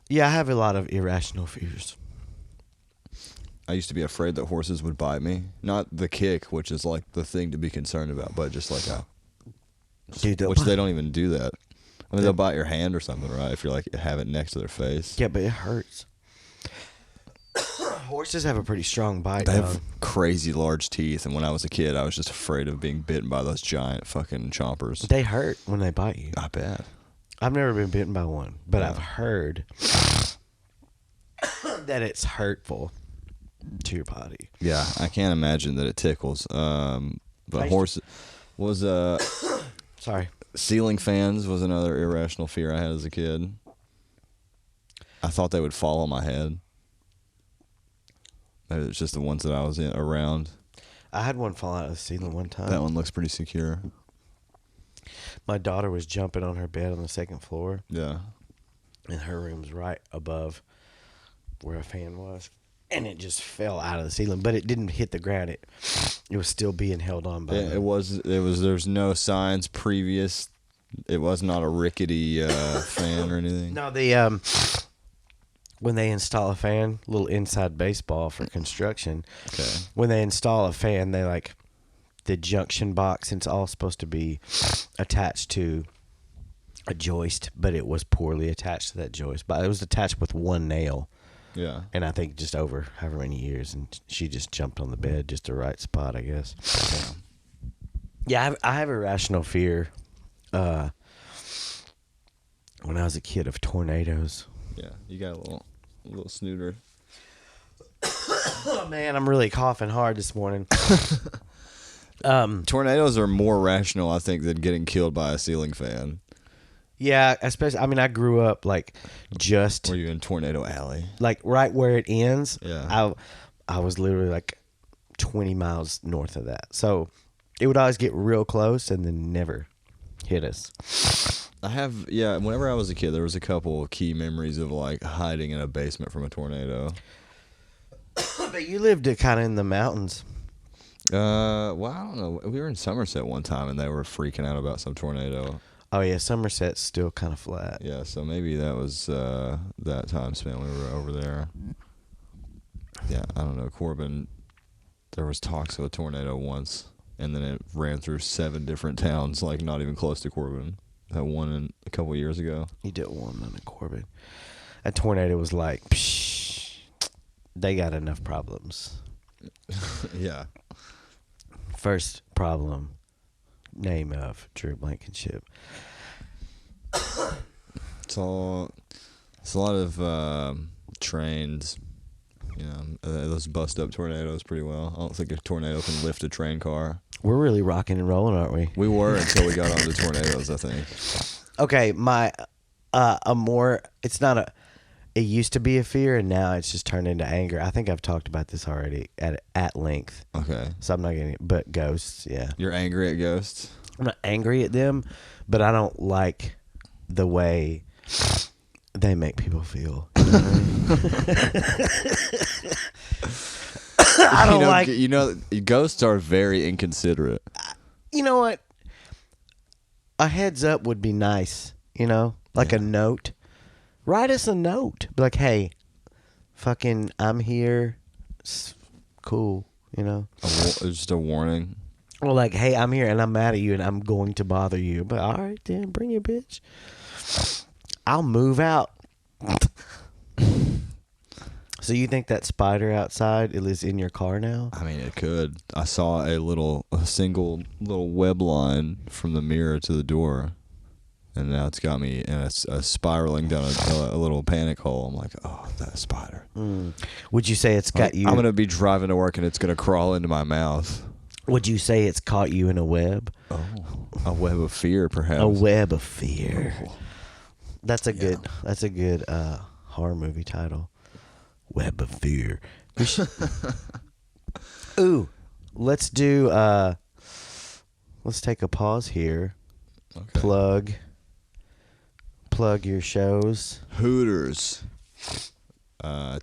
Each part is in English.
Yeah, I have a lot of irrational fears. I used to be afraid that horses would bite me. Not the kick, which is like the thing to be concerned about, but just like how. Dude, Which they don't even do that. I mean, they'll bite your hand or something, right? If you're like have it next to their face. Yeah, but it hurts. Horses have a pretty strong bite. They have crazy large teeth, and when I was a kid, I was just afraid of being bitten by those giant fucking chompers. They hurt when they bite you. I bet. I've never been bitten by one, but I've heard that it's hurtful to your body. Yeah, I can't imagine that it tickles. But horse was Sorry. Ceiling fans was another irrational fear I had as a kid. I thought they would fall on my head. Maybe it's just the ones that I was around. I had one fall out of the ceiling one time. That one looks pretty secure. My daughter was jumping on her bed on the second floor. Yeah. And her room's right above where a fan was. And it just fell out of the ceiling, but it didn't hit the ground. It was still being held on by it was there's no signs previous. It was not a rickety fan or anything. No, when they install a fan, little inside baseball for construction. Okay. When they install a fan, they like the junction box, and it's all supposed to be attached to a joist, but it was poorly attached to that joist. But it was attached with one nail. Yeah. And I think just over however many years, and she just jumped on the bed, just the right spot, I guess. Yeah, I have a rational fear when I was a kid of tornadoes. Yeah, you got a little snooter. Oh, man, I'm really coughing hard this morning. Tornadoes are more rational, I think, than getting killed by a ceiling fan. Yeah, especially, I mean, I grew up like just Were you in Tornado Alley? like right where it ends. Yeah. I was literally like 20 miles north of that. So it would always get real close and then never hit us. Whenever I was a kid, there was a couple of key memories of like hiding in a basement from a tornado. But you lived kind of in the mountains. Well, I don't know. We were in Somerset one time and they were freaking out about some tornado. Oh, yeah, Somerset's still kind of flat. Yeah, so maybe that was that time spent when we were over there. Yeah, I don't know. Corbin, there was talks of a tornado once, and then it ran through 7 different towns, like not even close to Corbin. That one a couple years ago. You did one on the Corbin. A tornado was like, psh, they got enough problems. Yeah. First problem, name of Drew Blankenship. It's a lot of trains. You know, those bust up tornadoes pretty well. I don't think a tornado can lift a train car. We're really rocking and rolling, aren't we? We were until we got onto tornadoes, I think. Okay, it used to be a fear, and now it's just turned into anger. I think I've talked about this already at length. Okay. So I'm not getting it, but ghosts, yeah. You're angry at ghosts? I'm not angry at them, but I don't like the way they make people feel. You know what I mean? Ghosts are very inconsiderate. You know what? A heads up would be nice, like a note. Write us a note. Be like, hey, fucking, I'm here. It's cool, Just a warning. Or like, hey, I'm here and I'm mad at you and I'm going to bother you. But all right, then, bring your bitch. I'll move out. So you think that spider outside is in your car now? I mean, it could. I saw a single little web line from the mirror to the door, and now it's got me in a spiraling down a little panic hole. I'm like, oh, that spider. Would you say it's got you? I'm gonna be driving to work and it's gonna crawl into my mouth. Would you say it's caught you in a web? Oh, a web of fear, perhaps. A web of fear. Oh. That's a good horror movie title. Web of Fear. Ooh, let's do. Let's take a pause here. Okay. Plug your shows. Hooters.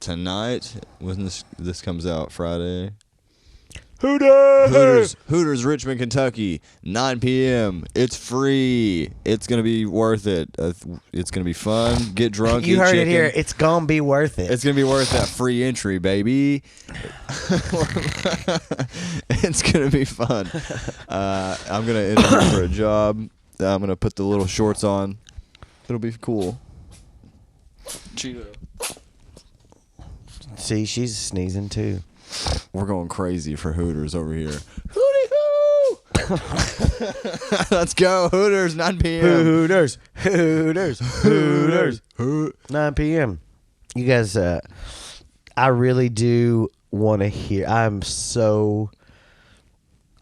Tonight, when this comes out Friday. Hooters, Richmond, Kentucky, 9 p.m. It's free. It's gonna be worth it. It's gonna be fun. Get drunk. You eat heard chicken. it here. It's gonna be worth it. It's gonna be worth that free entry, baby. It's gonna be fun. I'm gonna interview for a job. I'm gonna put the little shorts on. It'll be cool. Cheeto. See, she's sneezing too. We're going crazy for Hooters over here. Hootie-hoo! Let's go, Hooters, 9 p.m. Hooters. 9 p.m. You guys, I really do want to hear.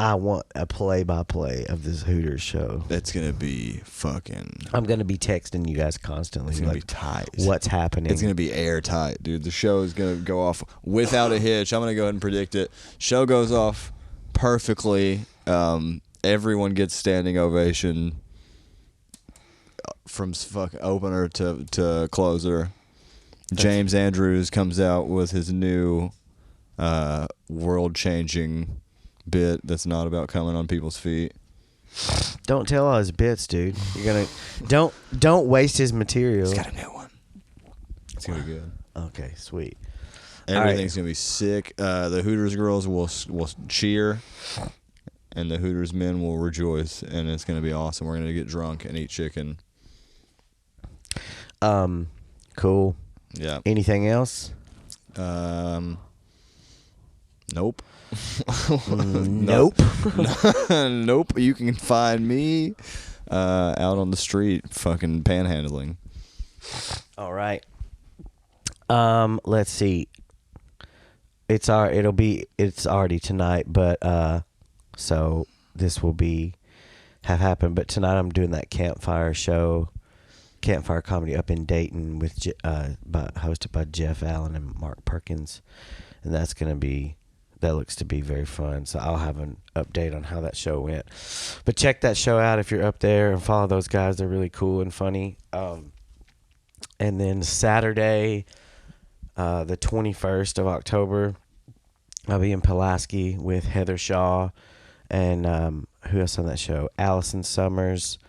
I want a play-by-play of this Hooters show. It's going to be fucking... I'm going to be texting you guys constantly. It's going to be tight. What's happening? It's going to be airtight, dude. The show is going to go off without a hitch. I'm going to go ahead and predict it. Show goes off perfectly. Everyone gets standing ovation from opener to closer. James Andrews comes out with his new world-changing bit that's not about coming on people's feet. Don't tell all his bits, dude. You're gonna don't waste his material. He's got a new one. It's gonna be good. Okay, sweet. Everything's gonna be sick. The Hooters girls will cheer, and the Hooters men will rejoice, and it's gonna be awesome. We're gonna get drunk and eat chicken. Cool. Yeah. Anything else? Nope. Nope. Nope. You can find me out on the street fucking panhandling. All right. Let's see. It's already tonight, but so this will have happened. But tonight I'm doing that campfire comedy up in Dayton with hosted by Jeff Allen and Mark Perkins, and that looks to be very fun. So I'll have an update on how that show went. But check that show out if you're up there and follow those guys. They're really cool and funny. And then Saturday, the 21st of October, I'll be in Pulaski with Heather Shaw and who else on that show? Allison Summers,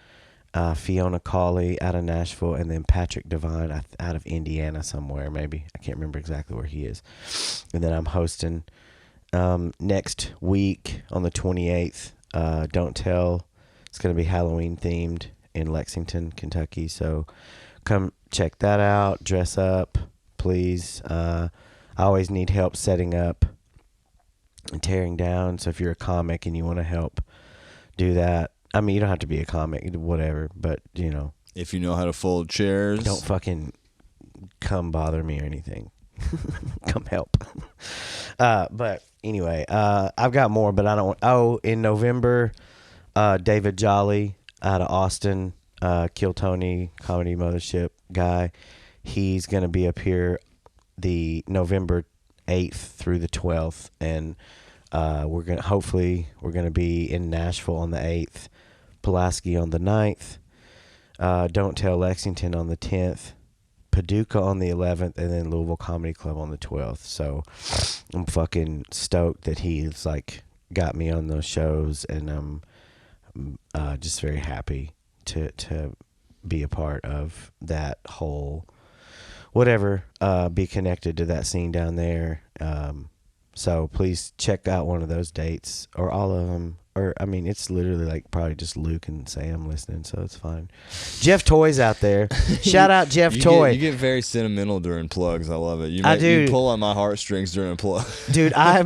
Fiona Cawley out of Nashville, and then Patrick Devine out of Indiana somewhere, maybe. I can't remember exactly where he is. And then I'm hosting next week on the 28th. Don't Tell. It's going to be Halloween themed in Lexington, Kentucky. So come check that out. Dress up, please. I always need help setting up and tearing down. So if you're a comic and you want to help do that, I mean, you don't have to be a comic, whatever, but you know, if you know how to fold chairs, don't fucking come bother me or anything. Come help. But anyway, I've got more, but I don't. In November, David Jolly out of Austin, Kill Tony Comedy Mothership guy. He's gonna be up here the November 8th through the 12th, and we're gonna be in Nashville on the 8th, Pulaski on the 9th, Don't Tell Lexington on the 10th, Paducah on the 11th, and then Louisville Comedy Club on the 12th. So I'm fucking stoked that he's got me on those shows, and I'm just very happy to be a part of that whole whatever, be connected to that scene down there. So please check out one of those dates or all of them. Or, I mean, it's literally probably just Luke and Sam listening, so it's fine. Jeff Toy's out there. Shout out Jeff Toy. You get very sentimental during plugs. I love it. I do. You pull on my heartstrings during a plug. Dude, I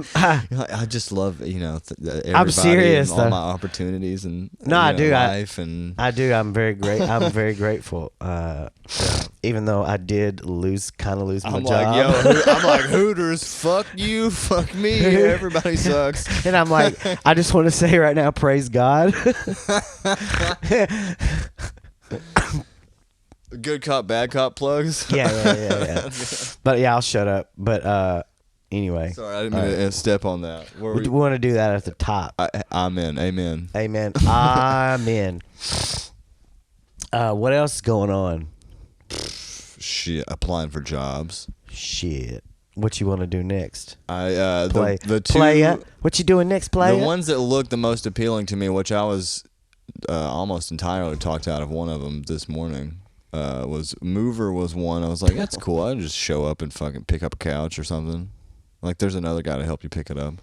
just love, everybody I'm serious, and all though. my opportunities and I do. life. I do. I'm very great. I'm very grateful. Even though I did lose my job. I'm like, Hooters, fuck you, fuck me, everybody sucks. And I'm like, I just want to say right now, praise God. Good cop, bad cop plugs. Yeah. But yeah, I'll shut up. But anyway. Sorry, I didn't mean to step on that. We want to do that at the top. Amen. Amen. Amen. Amen. What else is going on? Shit, applying for jobs. Shit. what you want to do next. The two Playa. What you doing next, Playa? the ones that looked the most appealing to me, which I was almost entirely talked out of one of them this morning. Was Mover was one. I was like, that's cool. I just show up and fucking pick up a couch or something. Like, there's another guy to help you pick it up.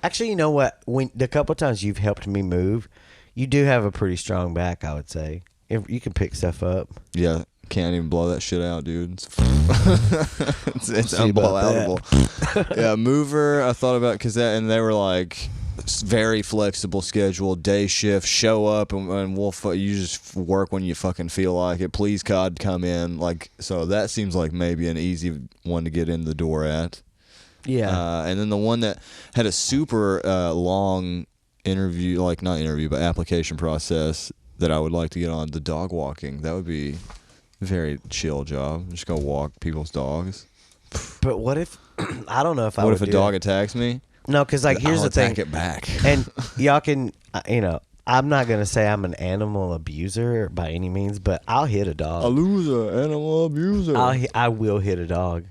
Actually, you know what? When the couple times you've helped me move, you do have a pretty strong back, I would say. If you can pick stuff up. Yeah, can't even blow that shit out, dude. It's See about unblowoutable. Yeah, Mover. I thought about and they were like very flexible schedule, day shift, show up and you just work when you fucking feel like it. Please God, come in. Like, so that seems like maybe an easy one to get in the door at. Yeah. And then the one that had a super long interview, like not interview, but application process that I would like to get on, the dog walking. That would be a very chill job. Just go walk people's dogs. But what if, I don't know if I would What if a dog attacks me? No, because like here's the thing. I'll attack it back. And y'all can, I'm not going to say I'm an animal abuser by any means, but I'll hit a dog. A loser, animal abuser. I will hit a dog.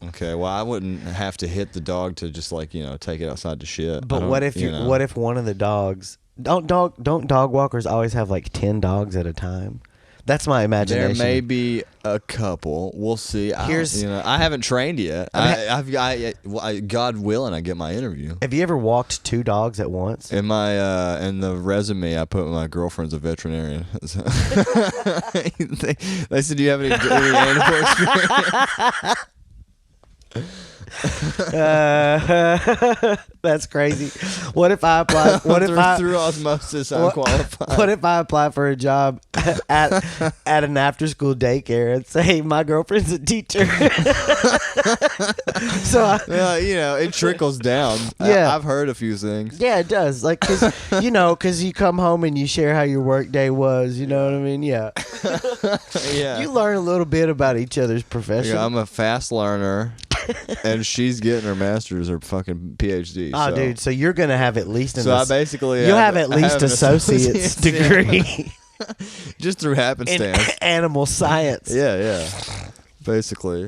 Okay, well, I wouldn't have to hit the dog to just like, take it outside to shit. But what if one of the dogs, don't dog walkers always have like 10 dogs at a time? That's my imagination. There may be a couple. We'll see. I haven't trained yet. God willing, I get my interview. Have you ever walked 2 dogs at once? In my in the resume, I put my girlfriend's a veterinarian. They said, "Do you have any animal experience?" That's crazy. What if I apply? Through osmosis, I'm qualified? What if I apply for a job at an after school daycare and say my girlfriend's a teacher? So it trickles down. Yeah, I've heard a few things. Yeah, it does. Like, because you come home and you share how your work day was. You know what I mean? Yeah. Yeah. You learn a little bit about each other's profession. Yeah, I'm a fast learner. And she's getting her master's or fucking PhD. Oh, dude! So you're gonna have at least I basically you'll have at least an associate's degree, just through happenstance. In animal science. Yeah. Basically.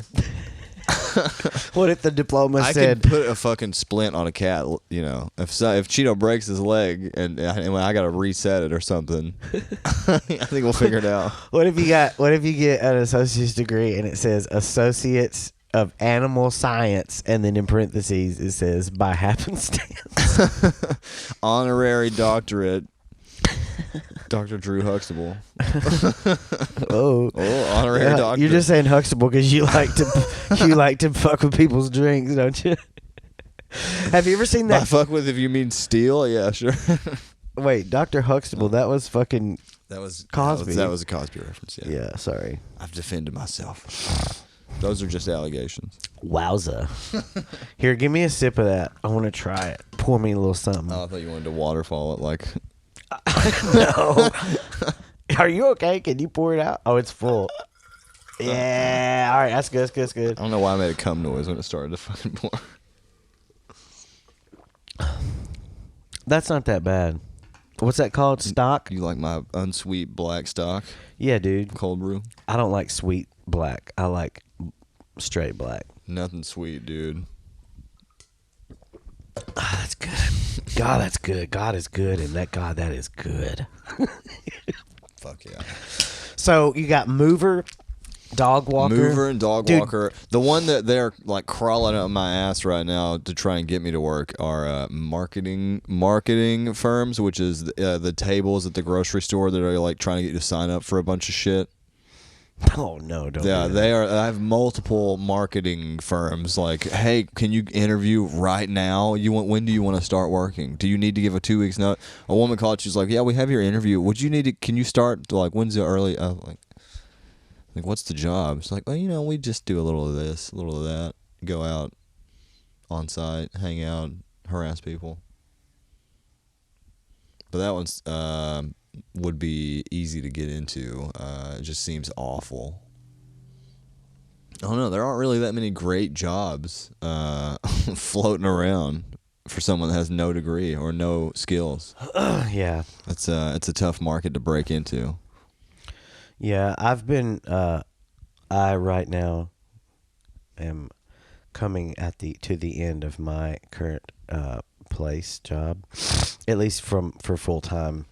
What if the diploma I said could put a fucking splint on a cat? If Cheeto breaks his leg and I gotta reset it or something, I think we'll figure it out. What if you get an associate's degree and it says associates of animal science, and then in parentheses it says by happenstance. Honorary doctorate, Dr. Drew Huxtable. Oh, honorary doctor. You're just saying Huxtable because you like to fuck with people's drinks, don't you? Have you ever seen that? By fuck with, if you mean steal, yeah, sure. Wait, Dr. Huxtable, that was fucking. That was Cosby. That was a Cosby reference. Yeah. Yeah. Sorry. I've defended myself. Those are just allegations. Wowza. Here, give me a sip of that. I want to try it. Pour me a little something. Oh, I thought you wanted to waterfall it like. No. Are you okay? Can you pour it out? Oh, it's full. Yeah. All right. That's good. That's good. I don't know why I made a cum noise when it started to fucking pour. That's not that bad. What's that called? Stock? You like my unsweet black stock? Yeah, dude. Cold brew? I don't like sweet black. I like straight black. Nothing sweet, dude. Ah, that's good. God, that's good. God is good, and that is good. Fuck yeah. So you got Mover, Dog Walker. Mover and Dog Walker. The one that they're like crawling up my ass right now to try and get me to work are marketing firms, which is the tables at the grocery store that are like trying to get you to sign up for a bunch of shit. Oh no! Don't. Yeah, do they are. I have multiple marketing firms. Like, hey, can you interview right now? When do you want to start working? Do you need to give a 2 weeks notice? A woman called. She's like, yeah, we have your interview. Would you need to? Can you start like when's the early? Like, what's the job? It's like, well, we just do a little of this, a little of that. Go out on site, hang out, harass people. But that one's would be easy to get into. It just seems awful. I don't know. There aren't really that many great jobs floating around for someone that has no degree or no skills. Yeah. It's a tough market to break into. Yeah, I've been. I right now am coming to the end of my current place job, at least for full time.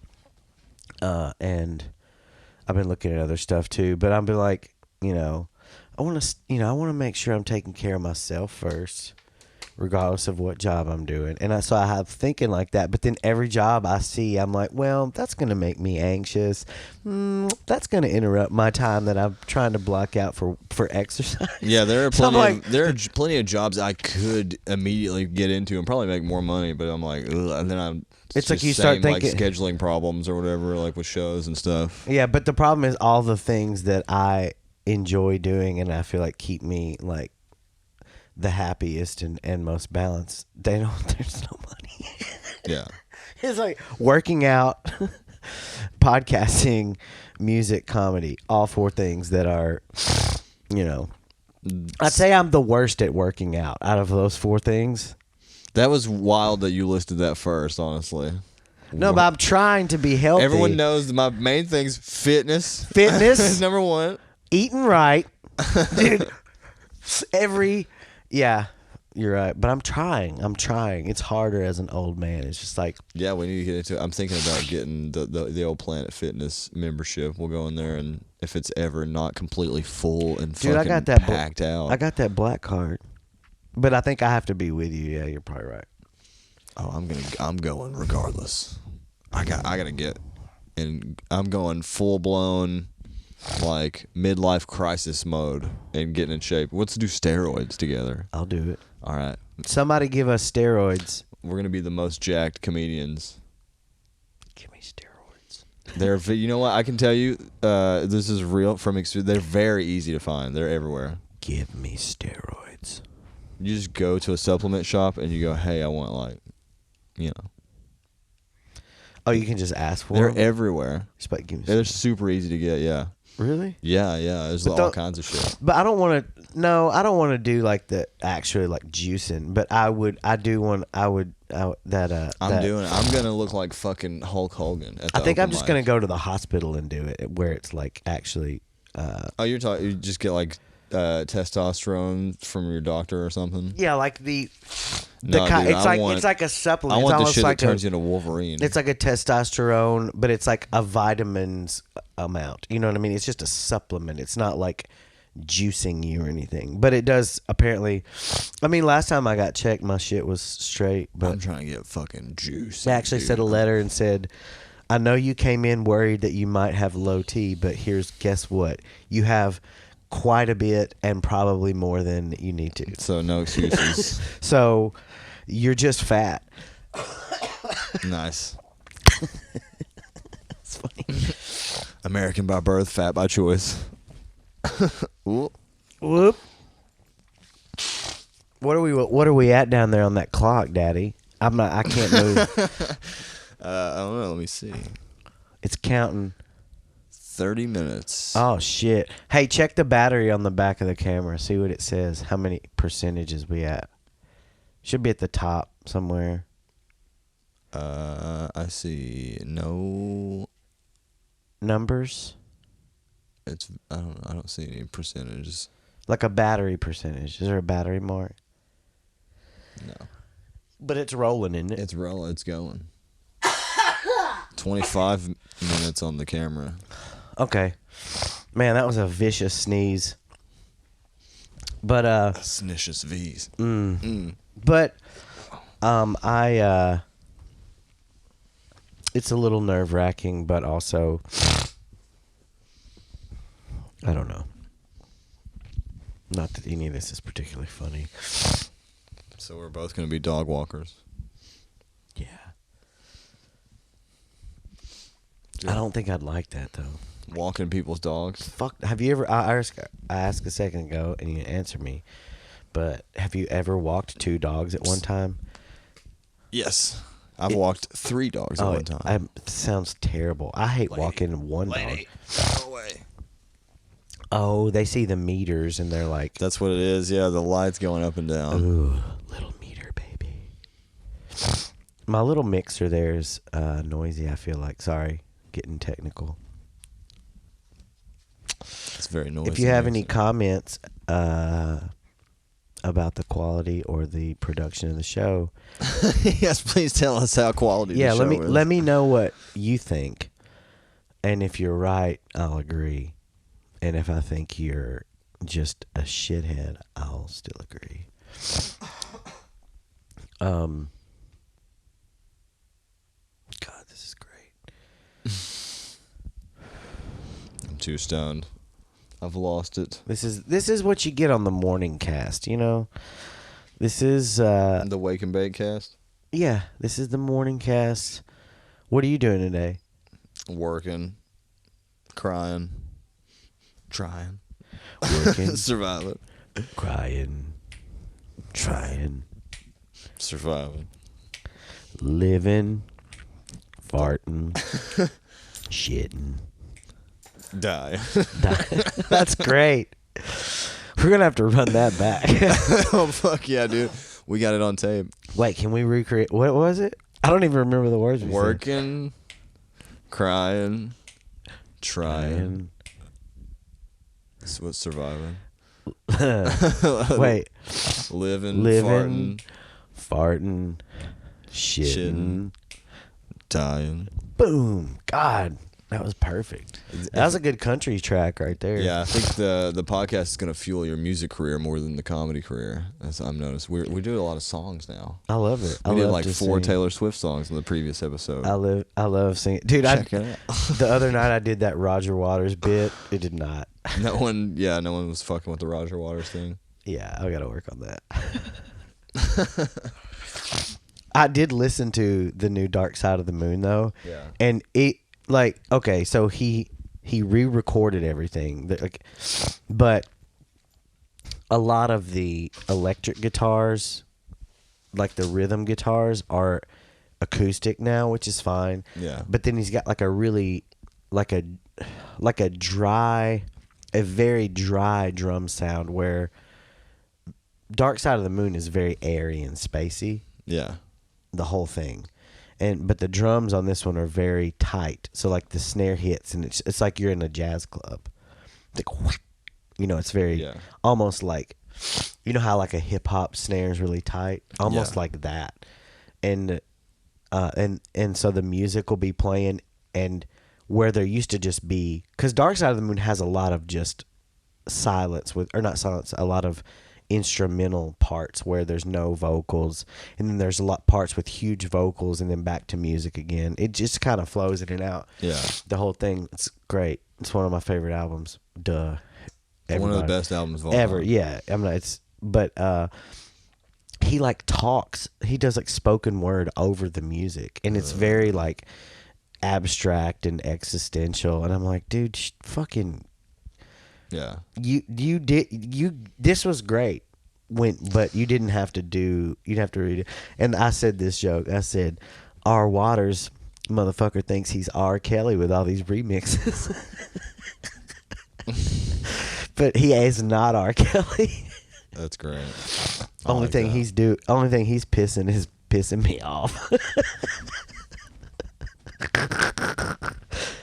And I've been looking at other stuff too, but I'll be like, I want to make sure I'm taking care of myself first, regardless of what job I'm doing. And so I have thinking like that. But then every job I see, I'm like, well, that's going to make me anxious. That's going to interrupt my time that I'm trying to block out for exercise. Yeah, there are plenty of jobs I could immediately get into and probably make more money. But I'm like, ugh, and then it's like you start thinking like scheduling problems or whatever, like with shows and stuff. Yeah, but the problem is all the things that I enjoy doing and I feel like keep me like the happiest and most balanced, there's no money. Yeah. It's like working out, podcasting, music, comedy, all four things that are, I'd say I'm the worst at working out of those four things. That was wild that you listed that first, honestly. No, but I'm trying to be healthy. Everyone knows my main thing's fitness. Fitness is number one. Eating right. Dude, yeah, you're right. But I'm trying. It's harder as an old man. It's just like... Yeah, we need to get into it. I'm thinking about getting the old Planet Fitness membership. We'll go in there, and if it's ever not completely full and dude, fucking packed out. I got that black card. But I think I have to be with you. Yeah, you're probably right. Oh, I'm going regardless. I gotta get... And I'm going full-blown... like midlife crisis mode and getting in shape. Let's do steroids together. I'll do it. All right. Somebody give us steroids. We're gonna be the most jacked comedians. Give me steroids. You know what? I can tell you, this is real from experience. They're very easy to find. They're everywhere. Give me steroids. You just go to a supplement shop and you go, "Hey, I want Oh, you can just ask for They're them? everywhere. Just like, give me They're super easy to get. Yeah. Really? Yeah. There's all kinds of shit. But I don't want to. No, I don't want to do like the actually like juicing. But I would. I do want. I would. I'm gonna look like fucking Hulk Hogan. I think I'm just gonna go to the hospital and do it, where it's like actually. You're talking. You just get like testosterone from your doctor or something. Yeah, like it's like a supplement. I want it's the shit like that turns you into Wolverine. It's like a testosterone, but it's like a vitamins amount. You know what I mean? It's just a supplement. It's not like juicing you or anything. But it does apparently. I mean, last time I got checked, my shit was straight. But I'm trying to get fucking juice. They actually sent a letter and said, "I know you came in worried that you might have low T, but guess what? You have quite a bit and probably more than you need to. So no excuses." So you're just fat. Nice. It's funny. American by birth, fat by choice. Whoop. What are we at down there on that clock, Daddy? I can't move. I don't know. Let me see. It's counting. 30 minutes. Oh shit. Hey, check the battery on the back of the camera. See what it says. How many percentages we at? Should be at the top somewhere. I see no numbers. I don't see any percentages. Like a battery percentage. Is there a battery mark? No. But it's rolling, isn't it? It's rolling. It's going. 25 minutes on the camera. Okay. Man, that was a vicious sneeze. But Snicious V's. But it's a little nerve-wracking, but also I don't know. Not that any of this is particularly funny. So we're both going to be dog walkers. Yeah. I don't think I'd like that though. Walking people's dogs. Fuck. Have you ever? I asked a second ago, and you answered me. But have you ever walked 2 dogs at one time? Yes, I've walked 3 dogs at one time. It sounds terrible. I hate walking one dog. Go away. Oh, they see the meters and they're like, That's what it is. Yeah, the lights going up and down. "Ooh, little meter, baby." My little mixer there is noisy. I feel like. Sorry, getting technical. It's very noisy. If you have any comments, about the quality or the production of the show, Yes, please tell us how quality. yeah, the show is. let me know what you think, and if you're right, I'll agree, and if I think you're just a shithead, I'll still agree. God, this is great. I'm too stoned. I've lost it. This is what you get on the morning cast, you know. This is The Wake and Bake cast. yeah, this is the morning cast. What are you doing today? Working, crying, trying, Working, surviving, crying, trying, surviving, living, farting, shitting. die. That's great. We're gonna have to run that back. Oh fuck yeah, dude! We got it on tape. Wait, can we recreate? What was it? I don't even remember the words. Working, crying, trying. Trying. That's what's surviving. Wait, living, farting, shitting, dying. boom. God, that was perfect. That was a good country track right there. Yeah, I think the podcast is gonna fuel your music career more than the comedy career. As I've noticed, we do a lot of songs now. I love it. We did love like to 4 sing. Taylor Swift songs in the previous episode. I love singing, dude. Check it out. The other night I did that Roger Waters bit. It did not. No one was fucking with the Roger Waters thing. Yeah, I gotta work on that. I did listen to the new Dark Side of the Moon though. Yeah. And it like okay, so he re-recorded everything, but a lot of the electric guitars, like the rhythm guitars, are acoustic now, which is fine. Yeah. But then he's got like a really like a very dry drum sound where Dark Side of the Moon is very airy and spacey, Yeah. the whole thing. But the drums on this one are very tight. So like the snare hits and it's like you're in a jazz club. Like whack. You know, it's very almost like, you know how like a hip hop snare is really tight? Almost like that. And so the music will be playing, and where there used to just be, because Dark Side of the Moon has a lot of just silence a lot of instrumental parts where there's no vocals, and then there's a lot parts with huge vocals, and then back to music again. It just kind of flows in and out. Yeah. The whole thing, it's great. It's one of my favorite albums. Duh. One of the best albums of all ever. time. Yeah. He like talks. He does like spoken word over the music, and it's very like abstract and existential. And I'm like, dude, fucking. Yeah. This was great but you didn't have to you'd have to read it. And I said this joke. I said, R. Waters motherfucker thinks he's R. Kelly with all these remixes. But he is not R. Kelly. That's great. Only thing he's pissing is pissing me off.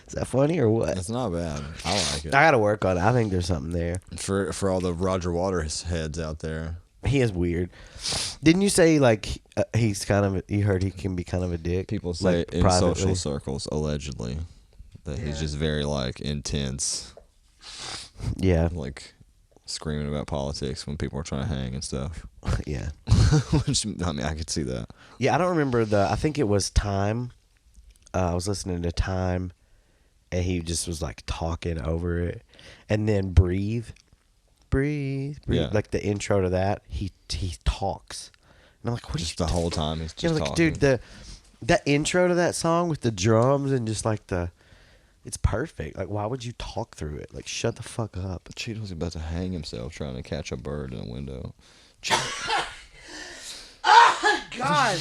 Is that funny or what? It's not bad. I like it. I gotta work on it. I think there's something there. For all the Roger Waters heads out there. He is weird. Didn't you say like he's kind of? You heard he can be kind of a dick. People say like, in privately? social circles, allegedly, that he's just very like intense. Yeah. Like screaming about politics when people are trying to hang and stuff. Yeah. Which, I mean, I could see that. Yeah, I don't remember I think it was Time. I was listening to Time, and he just was like talking over it, and then Breathe. Yeah. Like the intro to that, he talks, and I'm like, what? Just the whole time he's just like, talking. dude, that intro to that song with the drums and just like it's perfect. Like, why would you talk through it? Like, shut the fuck up. Cheeto's about to hang himself trying to catch a bird in a window. Oh, God.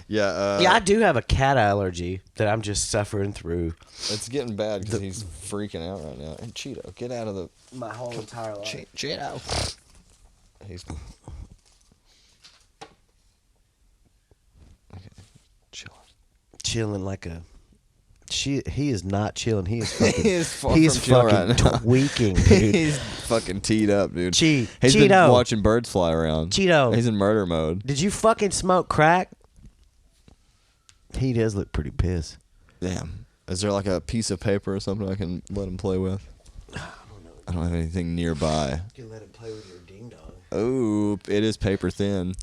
Yeah. Yeah, I do have a cat allergy that I'm just suffering through. It's getting bad because he's freaking out right now. And Cheeto, get out of the... My whole entire life. Cheeto. He's... Okay. Chilling. Chilling like a he is not chilling. He is fucking. He is far he's from chill fucking right now. tweaking, dude. He's fucking teed up, dude. He's Cheeto. been watching birds fly around. Cheeto. He's in murder mode. Did you fucking smoke crack? He does look pretty pissed. Damn. Is there like a piece of paper or something I can let him play with? I don't have anything nearby. You can let him play with your ding dong. Oh, it is paper thin.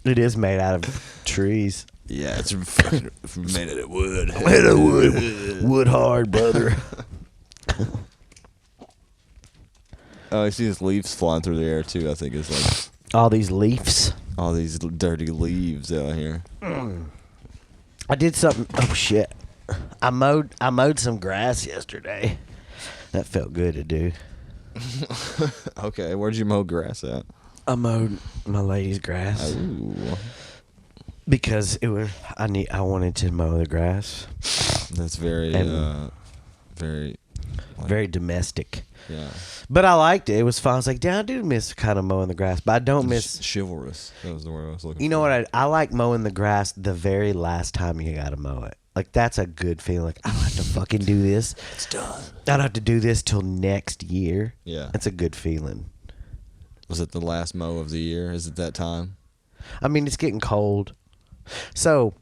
It is made out of trees. Yeah, it's fucking made out of wood. Made of wood. Wood hard, brother. Oh, I see his leaves flying through the air too. I think it's like All these leaves. all these dirty leaves out here. I did something. Oh shit! I mowed some grass yesterday. That felt good to do. Okay, where'd you mow grass at? I mowed my lady's grass Ooh. because it was. I wanted to mow the grass. That's very, And- very, Very domestic. yeah. But I liked it. It was fun. I was like, damn, I do miss kind of mowing the grass, but I don't miss. Chivalrous. That was the word I was looking You know for. what? I like mowing the grass the very last time you got to mow it. Like, that's a good feeling. Like, I don't have to fucking do this. It's done. I don't have to do this till next year. Yeah. That's a good feeling. Was it the last mow of the year? Is it that time? I mean, it's getting cold. So,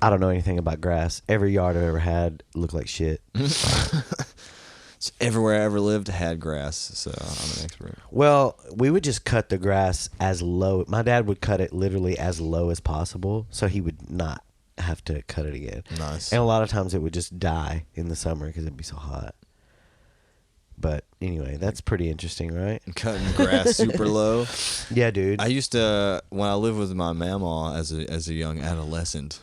I don't know anything about grass. Every yard I've ever had looked like shit. So everywhere I ever lived had grass, so I'm an expert. Well, we would just cut the grass as low. My dad would cut it literally as low as possible, so he would not have to cut it again. Nice. And a lot of times it would just die in the summer because it'd be so hot. But anyway, that's pretty interesting, right? Cutting grass super low. Yeah, dude. I used to, when I lived with my mama as a young adolescent,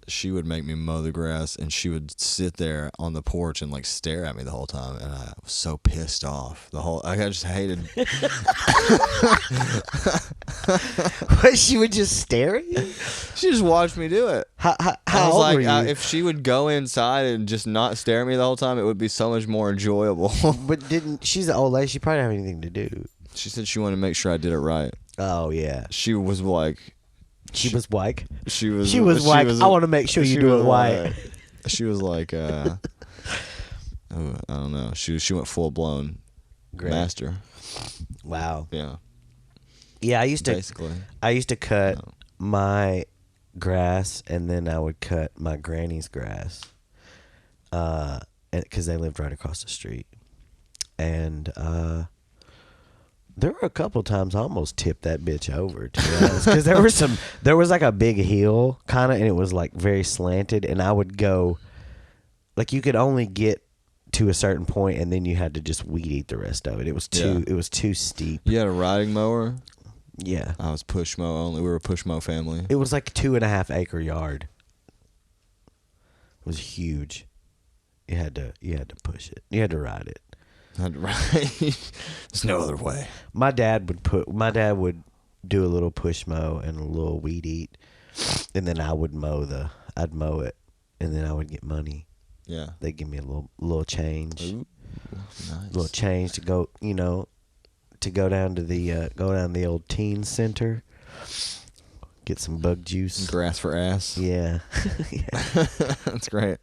she would make me mow the grass, and she would sit there on the porch and like stare at me the whole time, and I was so pissed off. I just hated. Wait, she would just stare at you? She just watched me do it. How I was old like, were you? if she would go inside and just not stare at me the whole time, it would be so much more enjoyable. But she's an old lady. She probably didn't have anything to do. She said she wanted to make sure I did it right. Oh, yeah. She was like, She was white. she was white. I want to make sure you she do was it white. like- She was like, oh, I don't know. She went full blown Great. master. Wow. Yeah, Yeah, I used to cut No. my grass, and then I would cut my granny's grass, because they lived right across the street. And there were a couple times I almost tipped that bitch over, to be honest, because there was like a big hill kind of, and it was like very slanted, and I would go, like, you could only get to a certain point, and then you had to just weed eat the rest of it. It was too steep. You had a riding mower. Yeah. I was push mow only. We were a push mow family. It was like a 2.5 acre yard. It was huge. You had to push it. You had to ride it. Had to ride. There's no other way. My dad would do a little push mow and a little weed eat, and then I'd mow it, and then I would get money. Yeah. They'd give me a little change. Ooh, nice. Little change to go, to go down to the old teen center, get some bug juice. Grass for ass. Yeah. Yeah. That's great.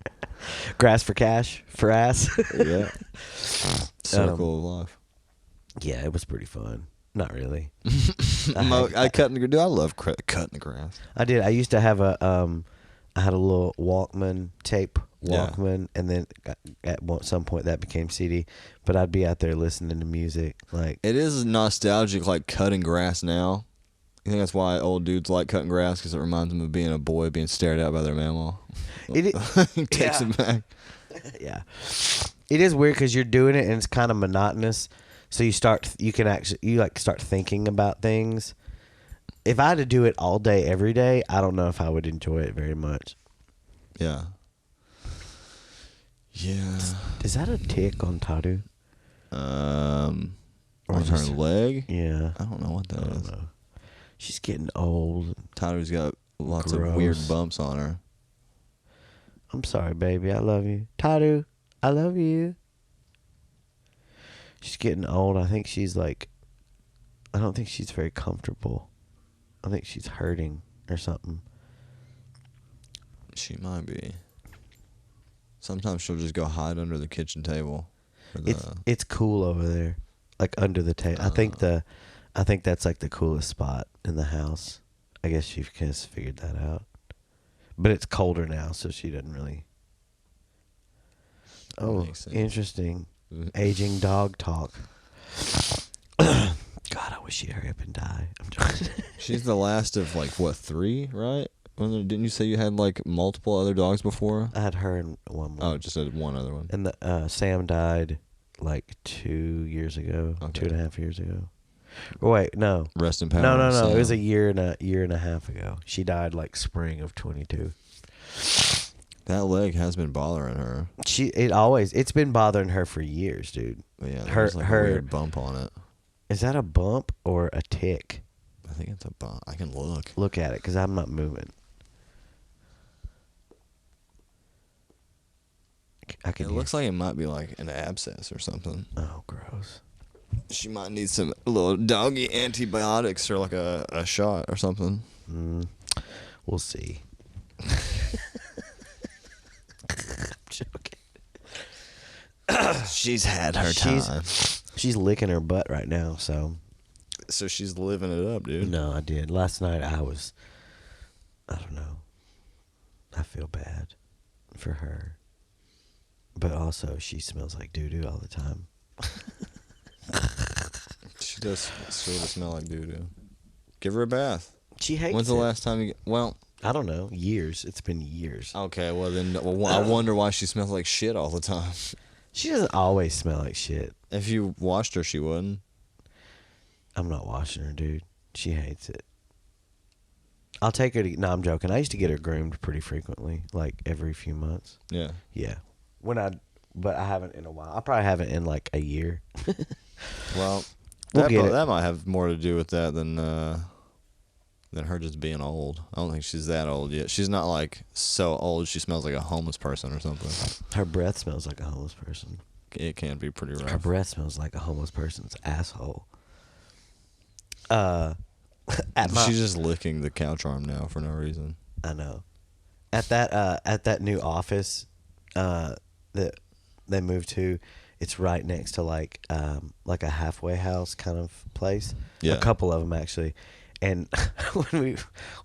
Grass for cash for ass. Yeah. Circle of life. Yeah, it was pretty fun. Not really. I cut the. Dude, I love cutting the grass. I did. I used to have I had a little Walkman tape. Walkman, and then at some point that became CD. But I'd be out there listening to music, like It is nostalgic, like cutting grass now. You think that's why old dudes like cutting grass? Because it reminds them of being a boy being stared at by their mama. it. Takes them back. Yeah, it is weird because you're doing it and it's kind of monotonous. So you start thinking about things. If I had to do it all day, every day, I don't know if I would enjoy it very much. Yeah. Yeah. Is that a tick on Tadu? On her just- leg? Yeah. I don't know what that I is. don't know. She's getting old. Tyler's got lots Gross. of weird bumps on her. I'm sorry, baby. I love you. Tadu, I love you. She's getting old. I think she's like, I don't think she's very comfortable. I think she's hurting or something. She might be. Sometimes she'll just go hide under the kitchen table. It's cool over there, like under the table. I think that's like the coolest spot in the house. I guess she has figured that out. But it's colder now, so she doesn't really. Oh, interesting. Aging dog talk. God, I wish she'd hurry up and die. She's the last of like what, 3, right? Didn't you say you had like multiple other dogs before? I had her and one more. Oh, just had one other one. And Sam died like 2 years ago, Okay. 2.5 years ago. Oh, wait, no. Rest in power. No. Sam. It was a year and a half ago. She died like spring of 22. That leg has been bothering her. It's been bothering her for years, dude. But yeah, there's like a weird bump on it. Is that a bump or a tick? I think it's a bump. I can look. Look at it, because I'm not moving. It looks like it might be like an abscess or something. Oh, gross. She might need some little doggy antibiotics or like a shot or something. We'll see. Joking. She's had her time. She's licking her butt right now, so she's living it up, dude. No, I did. Last night I don't know. I feel bad for her. But also, she smells like doo-doo all the time. She does sort of smell like doo-doo. Give her a bath. She hates it. When's the last time you... Well... I don't know. Years. It's been years. Okay, well then... I wonder why she smells like shit all the time. She doesn't always smell like shit. If you washed her, she wouldn't. I'm not washing her, dude. She hates it. I'll take her to... No, I'm joking. I used to get her groomed pretty frequently. Like, every few months. Yeah. Yeah. But I haven't in a while. I probably haven't in like a year. Well, that might have more to do with that than her just being old. I don't think she's that old yet. She's not like so old she smells like a homeless person or something. Her breath smells like a homeless person. It can be pretty rough. Her breath smells like a homeless person's asshole. She's just licking the couch arm now for no reason. I know. At that new office that they moved to, it's right next to like a halfway house kind of place. Yeah. A couple of them actually. And when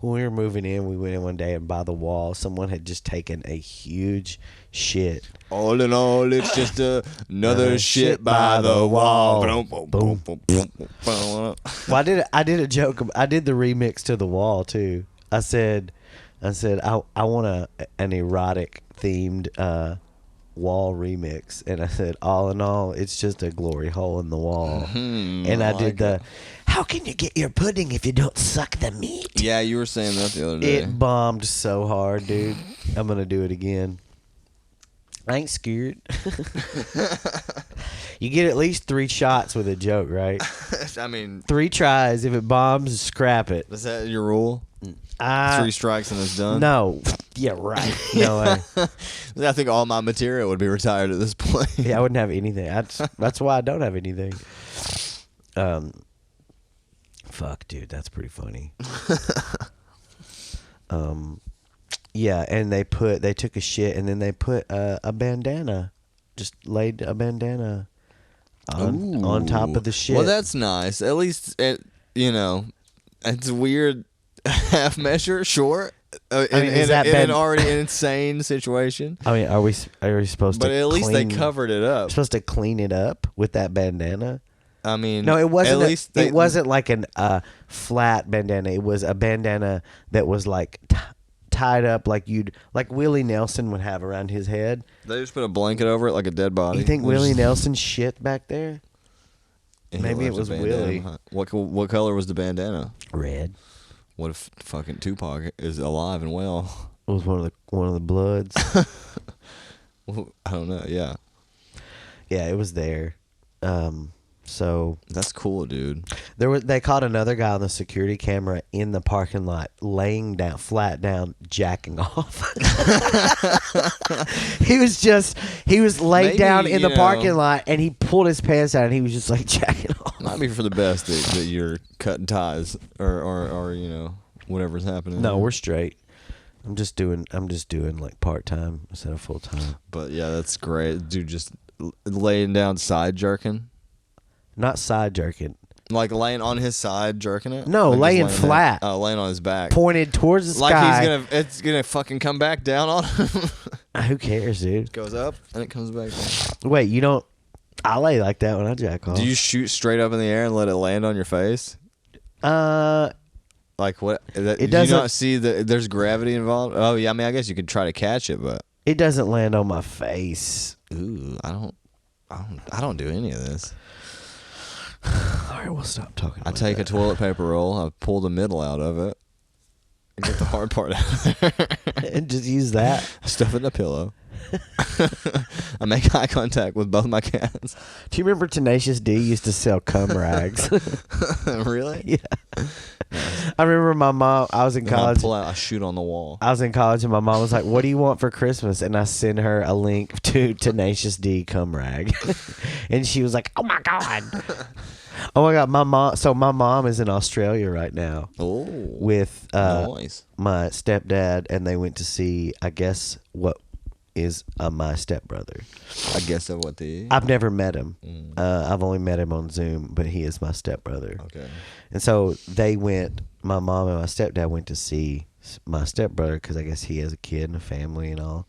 we were moving in, we went in one day and by the wall, someone had just taken a huge shit. All in all, it's just another shit by the wall. Boom. Well, I did a joke. I did the remix to The Wall too. I said I want an erotic themed wall remix, and I said all in all it's just a glory hole in the wall. And I did the how can you get your pudding if you don't suck the meat? Yeah, you were saying that the other day. It bombed so hard, dude. I'm gonna do it again. I ain't scared. You get at least 3 shots with a joke, right? I mean, 3 tries. If it bombs, scrap it. Is that your rule? 3 strikes and it's done? No. Yeah, right. No way. I think all my material would be retired at this point. Yeah, I wouldn't have anything. That's why I don't have anything. Fuck, dude, that's pretty funny. Yeah, and they took a shit and then they put a bandana, just laid a bandana on top of the shit. Well, that's nice. At least it's weird. Half measure, short. In an already insane situation. I mean, are we supposed to? But at least they covered it up. Supposed to clean it up with that bandana. I mean, no, it wasn't. At least it wasn't like an flat bandana. It was a bandana that was like tied up like Willie Nelson would have around his head. They just put a blanket over it like a dead body. You think Willie Nelson shit back there? Maybe it was Willie. What color was the bandana? Red. What if fucking Tupac is alive and well? It was one of the Bloods. Well, I don't know. Yeah. Yeah, it was there. So that's cool, dude. They caught another guy on the security camera in the parking lot, laying down, flat down, jacking off. He was laid down in the parking lot, and he pulled his pants out, and he was just like jacking off. Might be for the best that you're cutting ties or whatever's happening. No, we're straight. I'm just doing like part time instead of full time. But yeah, that's great, dude. Just laying down side jerking, Not side jerking. like laying on his side jerking it. No, like laying flat. Oh, laying on his back, Pointed towards the like sky. it's gonna fucking come back down on him. Who cares, dude? Goes up and it comes back down. Wait, you don't? I lay like that when I jack off. Do you shoot straight up in the air and let it land on your face? Like what? Do you doesn't- not see that there's gravity involved? Oh yeah, I mean I guess you could try to catch it, but It doesn't land on my face. ooh, I don't do any of this. All right, we'll stop talking. I About take a that. toilet paper roll, I pull the middle out of it, and get the hard part out. and just use that. Stuff it in a pillow. I make eye contact with both my cats. Do you remember Tenacious D used to sell cum rags? Really? Yeah. I remember my mom. I was in And I college. pull out, I shoot on the wall. I was in college, and my mom was like, "What do you want for Christmas?" And I sent her a link to Tenacious D cum rag, and she was like, "Oh my god, oh my god!" My mom. So my mom is in Australia right now Oh, with nice. my stepdad, and they went to see, I guess, what is my stepbrother. I guess of what the. I've never met him. Mm. I've only met him on Zoom, but he is my stepbrother. Okay. And so they went. My mom and my stepdad went to see my stepbrother because I guess he has a kid and a family and all.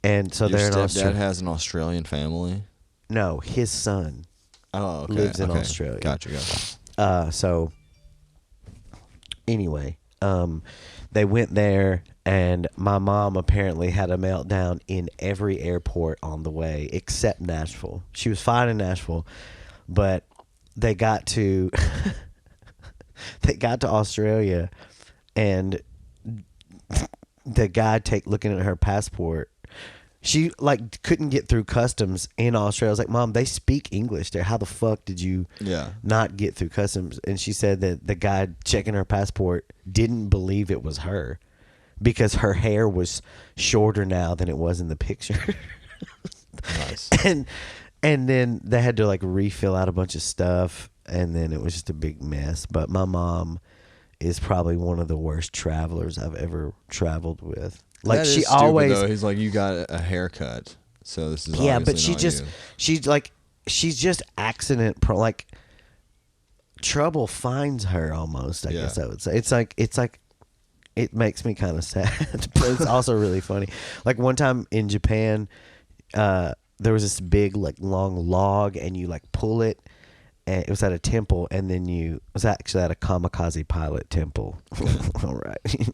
And so Your they're in stepdad Australia. has an Australian family. No, his son Oh, okay. lives in okay. Australia. Gotcha. So anyway, they went there, and my mom apparently had a meltdown in every airport on the way except Nashville. She was fine in Nashville, but they got to Australia, and the guy looking at her passport. She like couldn't get through customs in Australia. I was like, "Mom, they speak English there. How the fuck did you Yeah. not get through customs?" And she said that the guy checking her passport didn't believe it was her because her hair was shorter now than it was in the picture. Nice. and then they had to like refill out a bunch of stuff, and then it was just a big mess. But my mom is probably one of the worst travelers I've ever traveled with. Like That she is stupid, always though. He's like, you got a haircut, so this is yeah, but obviously not you. she's just accident pro. Like trouble finds her almost. I Yeah. guess I would say it's like it makes me kind of sad, but it's also really funny. Like one time in Japan, there was this big like long log, and you like pull it. And it was at a temple, and then it was actually at a kamikaze pilot temple. All right.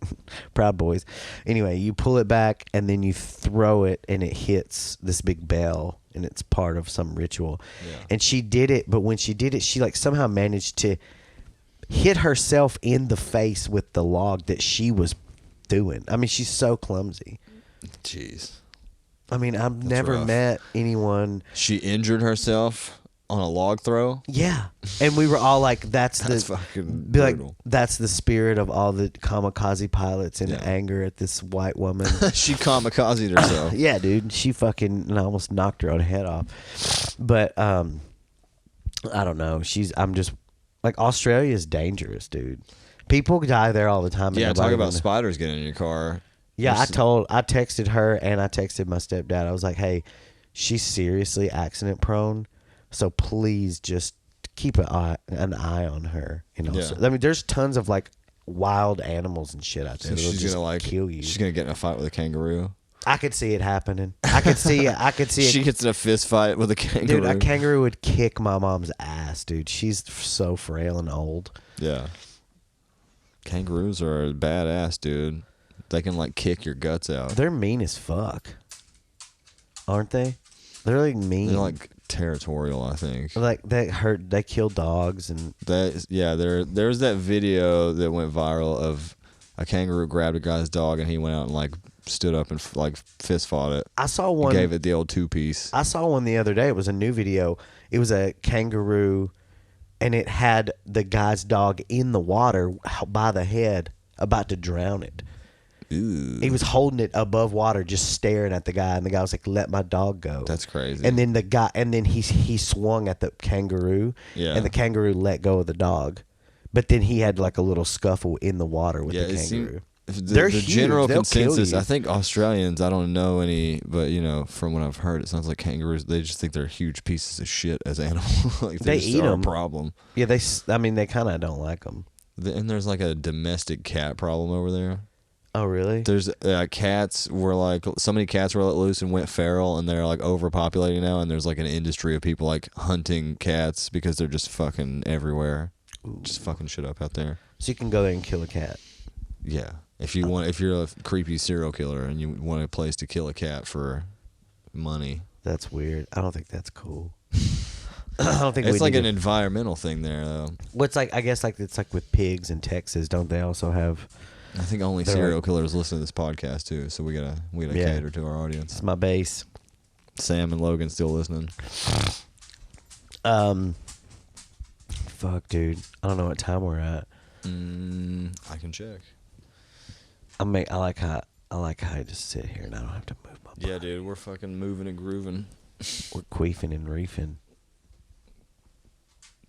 Proud Boys. Anyway, you pull it back, and then you throw it, and it hits this big bell, and it's part of some ritual. Yeah. And she did it, but when she did it, she like somehow managed to hit herself in the face with the log that she was doing. I mean, she's so clumsy. Jeez. I mean, I've never rough. met anyone. She injured herself on a log throw. Yeah, and we were all like, "That's That's the fucking be like brutal. that's the spirit of all the kamikaze pilots in Yeah. anger at this white woman." She kamikazed herself. Yeah, dude, she fucking and I almost knocked her own head off. But I don't know. I'm just like Australia is dangerous, dude. People die there all the time. and Yeah, talk nobody about even- spiders getting in your car. Yeah, I texted her and I texted my stepdad. I was like, "Hey, she's seriously accident prone, so please just keep an eye on her." You know, Yeah. I mean, there's tons of like wild animals and shit out there. So that'll she's just gonna like kill you. She's gonna get in a fight with a kangaroo. I could see it happening. I could see it. I could see She it. gets in a fist fight with a kangaroo. Dude, a kangaroo would kick my mom's ass, dude. She's so frail and old. Yeah. Kangaroos are badass, dude. They can like kick your guts out. They're mean as fuck, aren't they? They're like mean. They're like territorial, I think. Like they kill dogs and There's that video that went viral of a kangaroo grabbed a guy's dog and he went out and like stood up and like fist fought it. I saw And one. gave it the old 2-piece. I saw one the other day. It was a new video. It was a kangaroo, and it had the guy's dog in the water by the head, about to drown it. Ooh, He was holding it above water, just staring at the guy, and the guy was like, "Let my dog go." that's crazy. And then he swung at the kangaroo, Yeah. and the kangaroo let go of the dog. But then he had like a little scuffle in the water with the it kangaroo. They're the huge. general They'll kill consensus. you. I think Australians. I don't know any, but from what I've heard, it sounds like kangaroos. They just think they're huge pieces of shit as animals. Like They just eat are them. a problem. Yeah, they kind of don't like them. And there's like a domestic cat problem over there. Oh, really? There's cats were like so many cats were let loose and went feral, and they're like overpopulating now. And there's like an industry of people like hunting cats because they're just fucking everywhere, just fucking shit up out there. So you can go there and kill a cat. Yeah, if you're a creepy serial killer and you want a place to kill a cat for money, That's weird. I don't think that's cool. I don't think it's like an environmental thing there though. What's like? I guess like it's like with pigs in Texas. Don't they also have? I think only serial killers listen to this podcast too, so we gotta cater to our audience. It's my base. Sam and Logan still listening. Fuck, dude. I don't know what time we're at. I can check. I like how I just sit here and I don't have to move my body. Yeah, dude, we're fucking moving and grooving. We're queefing and reefing.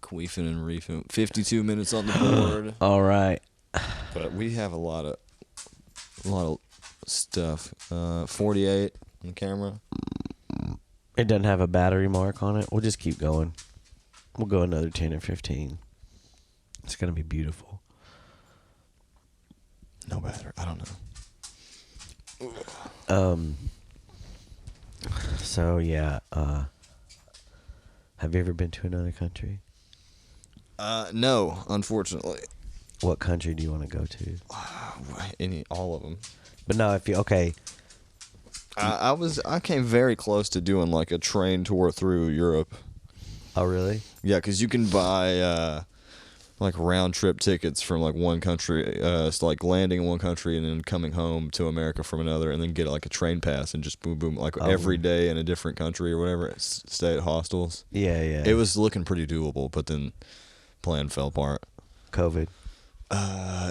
Queefing and reefing. 52 minutes on the board. All right. But we have a lot of stuff. 48 on the camera. It doesn't have a battery mark on it. We'll just keep going. We'll go another 10 or 15. It's going to be beautiful. No battery. I don't know. So yeah, have you ever been to another country? No, unfortunately. What country do you want to go to? All of them. But no, if you okay. I came very close to doing like a train tour through Europe. Oh really? Yeah, because you can buy like round trip tickets from like one country, it's like landing in one country and then coming home to America from another, and then get like a train pass and just boom boom like every day in a different country or whatever. Stay at hostels. Yeah, yeah. It was looking pretty doable, but then plan fell apart. COVID.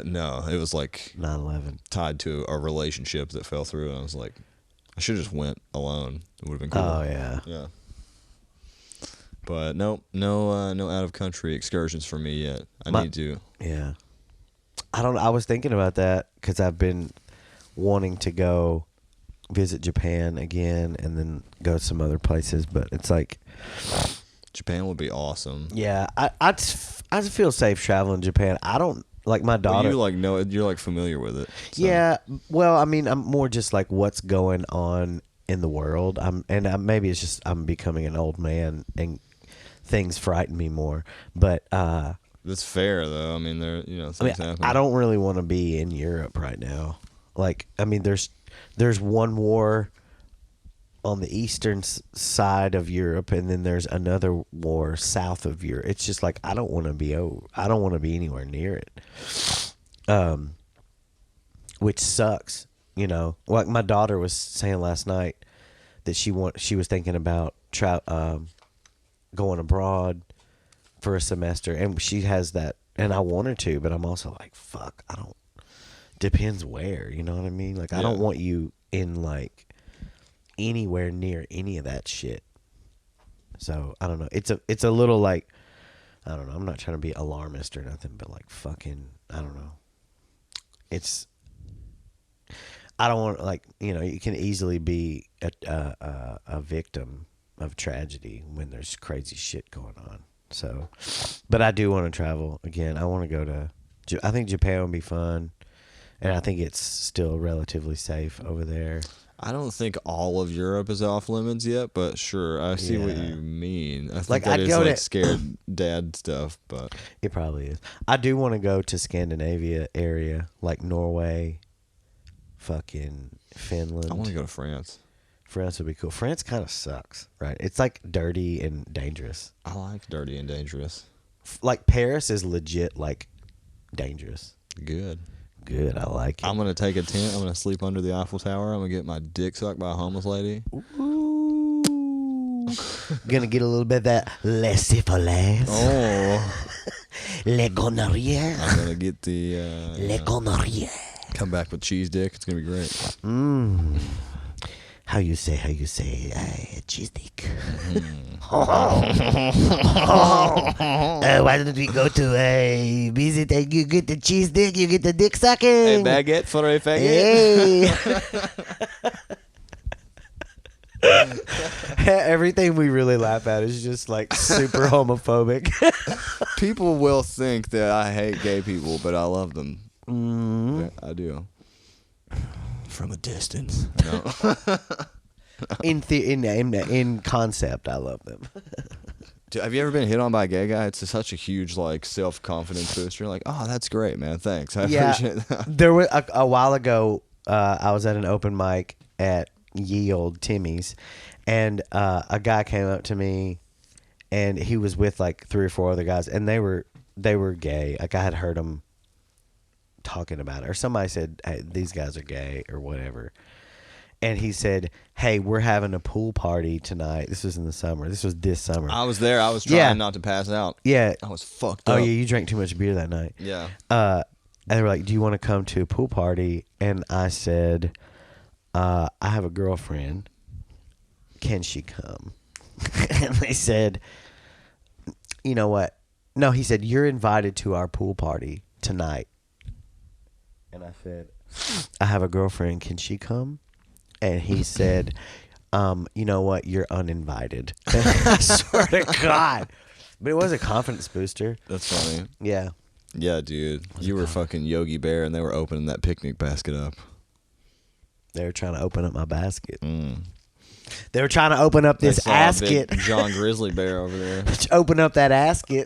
No, it was like 9/11. tied to a relationship that fell through, and I was like, I should have just went alone. It would have been cool. Oh yeah. Yeah. But no out of country excursions for me yet. I need to. Yeah. I was thinking about that because I've been wanting to go visit Japan again and then go some other places, but it's like Japan would be awesome. Yeah, I feel safe traveling to Japan. I don't like my daughter. You're like familiar with it. So. Yeah, well, I mean, I'm more just like what's going on in the world. Maybe it's just I'm becoming an old man and things frighten me more. But that's fair though. I mean, things happen. I don't really want to be in Europe right now. Like, I mean, there's one war on the eastern side of Europe, and then there's another war south of Europe. It's just like I don't want to be anywhere near it, which sucks. Like my daughter was saying last night that she was thinking about going abroad for a semester, and she has that, and I want her to, but I'm also like, fuck, I don't. Depends where, you know what I mean? Like, I don't want you in like anywhere near any of that shit. So I don't know. It's a little like, I don't know. I'm not trying to be alarmist or nothing, but like fucking, I don't know. I don't want, like, you can easily be a victim of tragedy when there's crazy shit going on. So, but I do want to travel again. I want to go to. I think Japan would be fun, and I think it's still relatively safe over there. I don't think all of Europe is off limits yet, but sure, I see what you mean. I think Like, that I'd is go like to- scared dad stuff, but It probably is. I do want to go to Scandinavia area, like Norway, fucking Finland. I want to go to France. France would be cool. France kind of sucks, right? It's like dirty and dangerous. I like dirty and dangerous. Like Paris is legit like dangerous. Good. Good, I like it. I'm going to take a tent. I'm going to sleep under the Eiffel Tower. I'm going to get my dick sucked by a homeless lady. Ooh. Gonna get a little bit of that laissez-faire. Oh. Le gonorrhea. I'm going to get the... Le gonorrhea. come back with cheese dick. It's going to be great. Mmm. How you say, cheese dick. Why don't we go to a visit and you get the cheese dick, you get the dick sucking? A baguette for a faggot. Hey. Everything we really laugh at is just like super homophobic. People will think that I hate gay people, but I love them. Mm. I do. From a distance. No. In concept, I love them. Dude, have you ever been hit on by a gay guy? It's such a huge like self-confidence booster. You're like, oh, that's great, man. Thanks. I appreciate that. There was a while ago. I was at an open mic at Ye Old Timmy's, and a guy came up to me, and he was with like 3 or 4 other guys, and they were gay. Like I had heard them talking about it, or somebody said, hey, these guys are gay or whatever. And he said, hey, we're having a pool party tonight. This was in the summer. This was this summer. I was there. I was trying not to pass out. Yeah. I was fucked up. Oh, yeah, you drank too much beer that night. Yeah. And they were like, do you want to come to a pool party? And I said, I have a girlfriend. Can she come? And they said, you know what? No, he said, you're invited to our pool party tonight. And I said, I have a girlfriend. Can she come? And he said, you know what? You're uninvited. I swear to God. But it was a confidence booster. That's funny. Yeah. Yeah, dude. You were fucking Yogi Bear, and they were opening that picnic basket up. They were trying to open up my basket. Mm. They were trying to open up this asket. John Grizzly Bear over there. Open up that asket.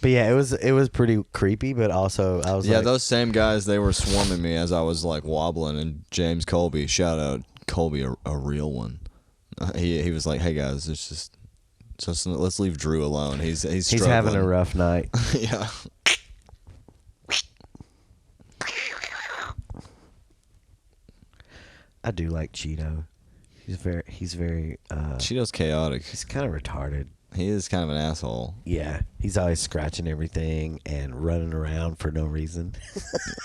But yeah, it was pretty creepy, but also I was like, those same guys, they were swarming me as I was like wobbling, and James Colby, shout out Colby, a real one. He was like, hey guys, it's just let's leave Drew alone. He's having a rough night. Yeah. I do like Cheeto. He's very Cheeto's chaotic. He's kind of retarded. He is kind of an asshole. Yeah, he's always scratching everything and running around for no reason.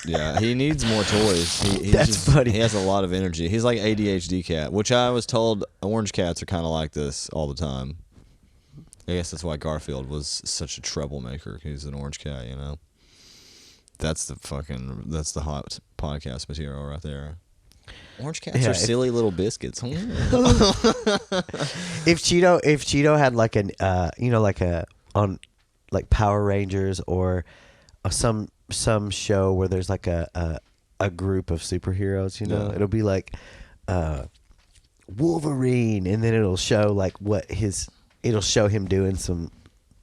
Yeah, he needs more toys. That's funny. He has a lot of energy. He's like ADHD cat, which I was told orange cats are kind of like this all the time. I guess that's why Garfield was such a troublemaker. He's an orange cat, you know. That's the hot podcast material right there. Orange cats are silly little biscuits. If Cheeto had like an on like Power Rangers or some show where there's like a group of superheroes, you know, it'll be like Wolverine, and then it'll show like it'll show him doing some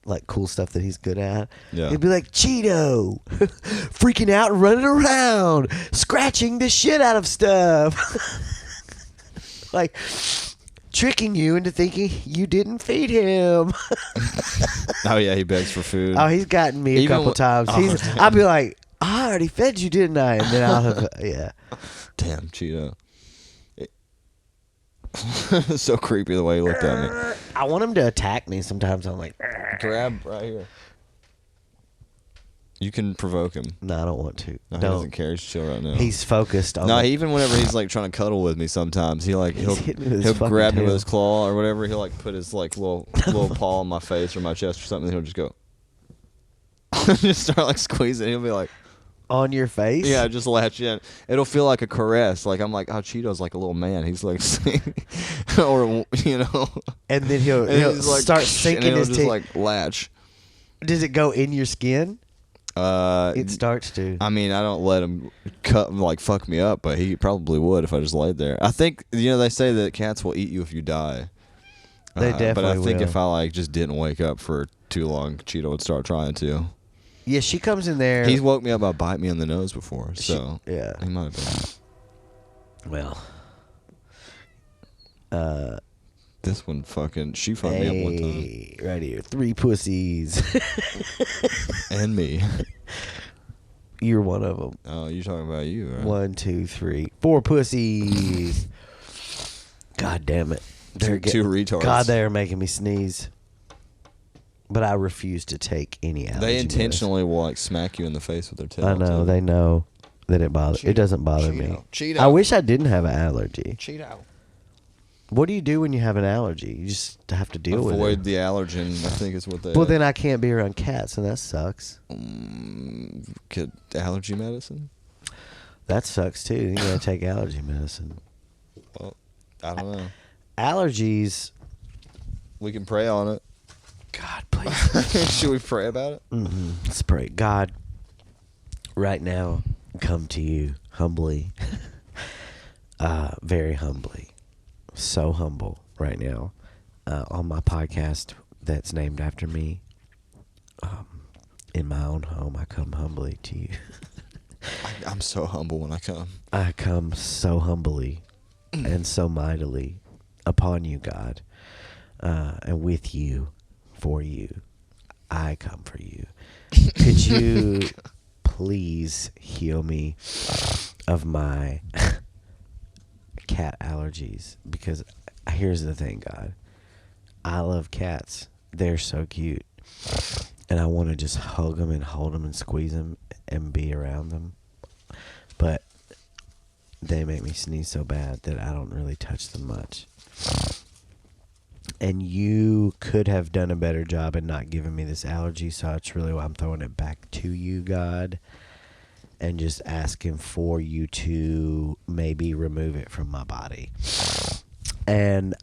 like cool stuff that he's good at. Yeah. It'd be like Cheeto freaking out and running around, scratching the shit out of stuff. Like tricking you into thinking you didn't feed him. Oh yeah, he begs for food. Oh, he's gotten me a couple times. I'll be like, I already fed you, didn't I? And then I'll have Damn, Cheeto. So creepy the way he looked at me. I want him to attack me sometimes. I'm like, grab right here. You can provoke him. No, I don't want to. No, he doesn't care. He's chill right now. He's focused on. No, even whenever he's like trying to cuddle with me, sometimes he'll grab me with his claw or whatever. He'll like put his like little paw on my face or my chest or something. And he'll just go, just start like squeezing. He'll be like, on your face? Yeah, just latch in. It'll feel like a caress. Like I'm like, oh, Cheeto's like a little man. He's like, or you know. And then he'll like, start sinking his teeth. Just like latch. Does it go in your skin? It starts to. I mean, I don't let him fuck me up, but he probably would if I just laid there. I think they say that cats will eat you if you die. They definitely But I think will. if I like just didn't wake up for too long, Cheeto would start trying to. Yeah, she comes in there. He's woke me up by biting me on the nose before, so yeah, he might have been. Well, this one she fucked me up one time. Right here, 3 pussies, and me. You're one of them. Oh, you're talking about you, right? 1, 2, 3, 4 pussies. God damn it! They're two retards. God, they are making me sneeze. But I refuse to take any allergy. They intentionally will like smack you in the face with their tail. I know. Too. They know that it doesn't bother me. Cheeto. I wish I didn't have an allergy. Cheeto. What do you do when you have an allergy? You just have to deal with it. Avoid the allergen, I think is what they... Well, then I can't be around cats, and that sucks. Get allergy medicine? That sucks, too. You gotta take allergy medicine. Well, I don't know. Allergies... We can pray on it. God, please. Should we pray about it? Mm-hmm. Let's pray. God, right now, come to you humbly. Very humbly. So humble right now. On my podcast that's named after me. In my own home, I come humbly to you. I'm so humble when I come. I come so humbly and so mightily upon you, God. And with you, for you, I come for you. Could you please heal me of my cat allergies? Because here's the thing, God. I love cats. They're so cute. And I want to just hug them and hold them and squeeze them and be around them. But they make me sneeze so bad that I don't really touch them much. And you could have done a better job in not giving me this allergy, so that's really why I'm throwing it back to you, God, and just asking for you to maybe remove it from my body. And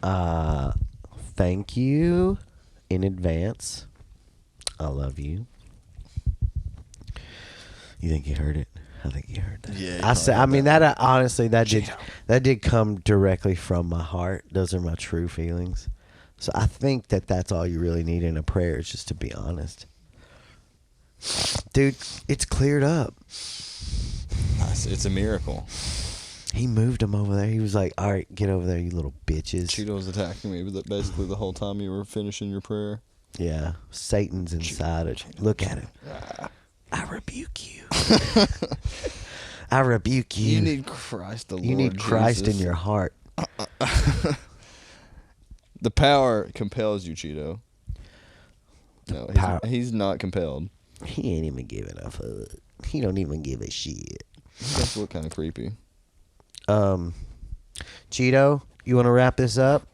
thank you in advance. I love you. You think you heard it? I think you heard that. Yeah. I mean, honestly, that did come directly from my heart. Those are my true feelings. So I think that's all you really need in a prayer is just to be honest. Dude, it's cleared up. It's a miracle. He moved him over there. He was like, all right, get over there, you little bitches. Cheeto was attacking me basically the whole time you were finishing your prayer. Yeah, Satan's inside it. Look at it. I rebuke you. I rebuke you. You need Christ the Lord. You need Christ Jesus. in your heart. The power compels you, Cheeto. No, he's not compelled. He ain't even giving a fuck. He don't even give a shit. That's what kind of creepy. Cheeto, you want to wrap this up?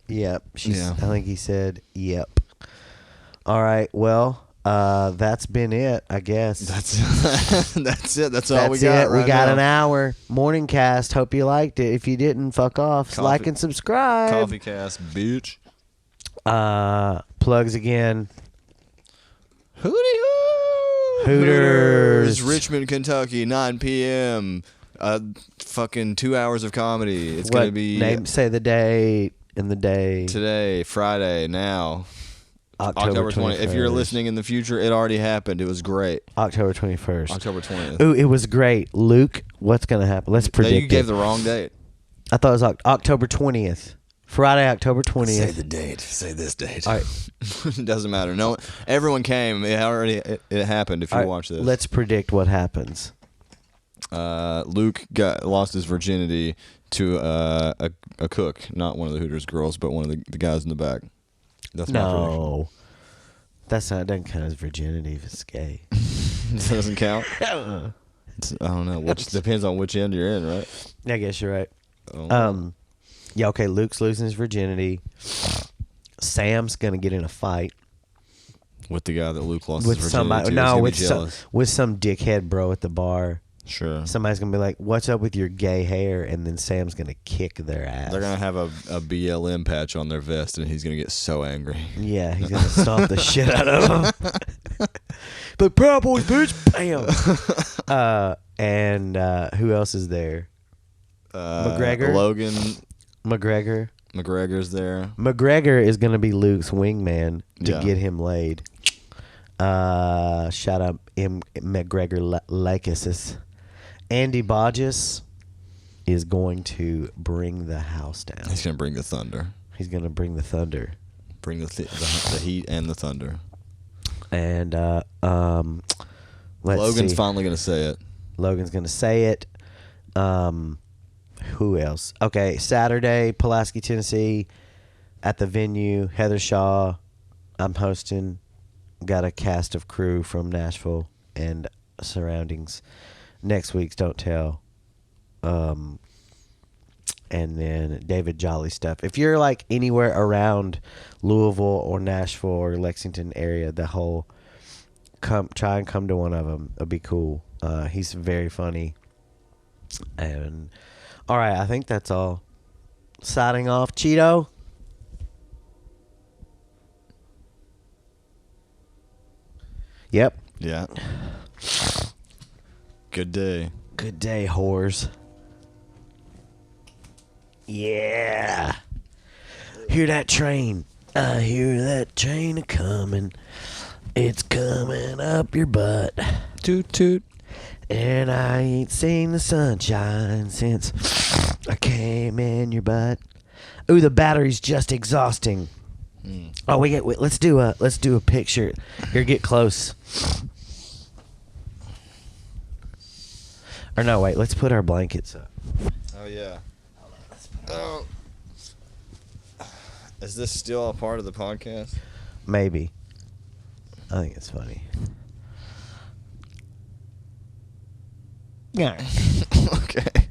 Yep. Yeah. I think he said yep. All right. Well, that's been it, I guess. That's it. That's all we got. We got an hour morning cast. Hope you liked it. If you didn't, fuck off. Like and subscribe. Coffee cast, bitch. Plugs again. Hootie hoo! Hooters. Richmond, Kentucky, 9 p.m. Fucking 2 hours of comedy. It's gonna be say the date and the day. Today, Friday, now. October 20th. If you're listening in the future, it already happened. It was great. October 21st. October 20th. Ooh, it was great. Luke, what's going to happen? Let's predict You gave the wrong date. I thought it was October 20th. Friday, October 20th. Say the date. Say this date. All right. It doesn't matter. No, everyone came. It happened if you watch this. Let's predict what happens. Luke lost his virginity to a cook, not one of the Hooters girls, but one of the guys in the back. That's my prediction. That's not, it doesn't count as virginity if it's gay. It doesn't count? I don't know. Which depends on which end you're in, right? I guess you're right. Oh. Yeah, okay, Luke's losing his virginity. Sam's going to get in a fight. With the guy that Luke lost With his virginity somebody, to. no, with some dickhead bro at the bar. Sure. Somebody's going to be like, what's up with your gay hair? And then Sam's going to kick their ass. They're going to have a BLM patch on their vest, and he's going to get so angry. Yeah, he's going to stomp the shit out of them. The Proud Boys, bitch! Bam! And who else is there? McGregor? Logan. McGregor's there. McGregor is going to be Luke's wingman to Yeah. get him laid. Shout out McGregor Lycasis. Andy Bodges is going to bring the house down. He's going to bring the thunder. He's going to bring the thunder. Bring the heat and the thunder. And Logan's finally going to say it. Logan's going to say it. Who else? Okay, Saturday, Pulaski, Tennessee, at the venue, Heather Shaw. I'm hosting. Got a cast of crew from Nashville and surroundings. Next week's Don't Tell. and then David Jolly stuff. If you're like anywhere around Louisville or Nashville or Lexington area, the whole try and come to one of them. It'll be cool. He's very funny. And all right, I think that's all. Signing off, Cheeto. Yep. Yeah. Good day. Good day, whores. Yeah. Hear that train. I hear that train a coming. It's coming up your butt. Toot toot. And I ain't seen the sunshine since I came in your butt. Ooh, the battery's just exhausting. Oh, wait, let's do a picture. Here, get close. Or no, wait, let's put our blankets up. Oh yeah. Oh. Is this still a part of the podcast? Maybe. I think it's funny. Yeah. Okay.